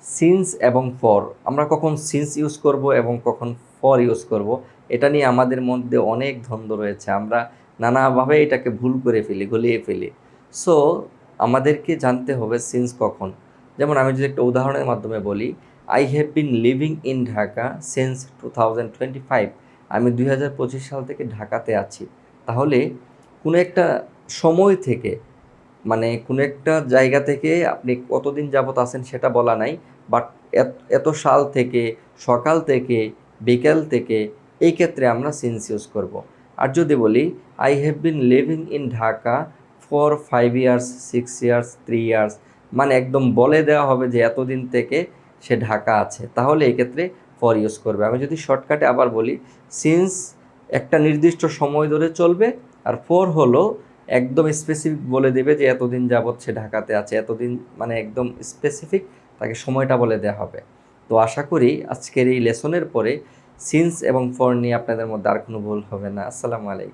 Since এবং for, আমরা কখন সিন্স ইউজ করব এবং কখন ফর ইউজ করব, এটা নিয়ে আমাদের মধ্যে অনেক দ্বন্দ্ব রয়েছে। আমরা নানাভাবে এটাকে ভুল করে ফেলি, গলিয়ে ফেলি। সো আমাদেরকে জানতে হবে সিন্স কখন। যেমন আমি যদি একটা উদাহরণের মাধ্যমে বলি, I have been living in Dhaka since 2025। আমি 2025 সাল থেকে ঢাকাতে আছি। তাহলে কোনো একটা সময় থেকে, মানে কোনো একটা জায়গা থেকে আপনি কতদিন যাবত আছেন সেটা বলা নাই, বাট এত সাল থেকে, সকাল থেকে, বিকেল থেকে, এই ক্ষেত্রে আমরা সিন্স ইউজ করব। আর যদি বলি I have been living in Dhaka for 5 years, 6 years, 3 years, মানে একদম বলে দেওয়া হবে যে এতদিন থেকে সে ঢাকা আছে, তাহলে এই ক্ষেত্রে ফর ইউজ করবে। আমি যদি শর্টকাটে আবার বলি, সিন্স একটা নির্দিষ্ট সময় ধরে চলবে, আর ফর হলো একদম স্পেসিফিক বলে দেবে যে এতদিন যাবৎ সে ঢাকাতে আছে, এতদিন মানে একদম স্পেসিফিক তাকে সময়টা বলে দেওয়া হবে। তো আশা করি আজকের এই লেসনের পরে সিন্স এবং ফর নিয়ে আপনাদের মধ্যে আর কোনো ভুল হবে না। আসসালামু আলাইকুম।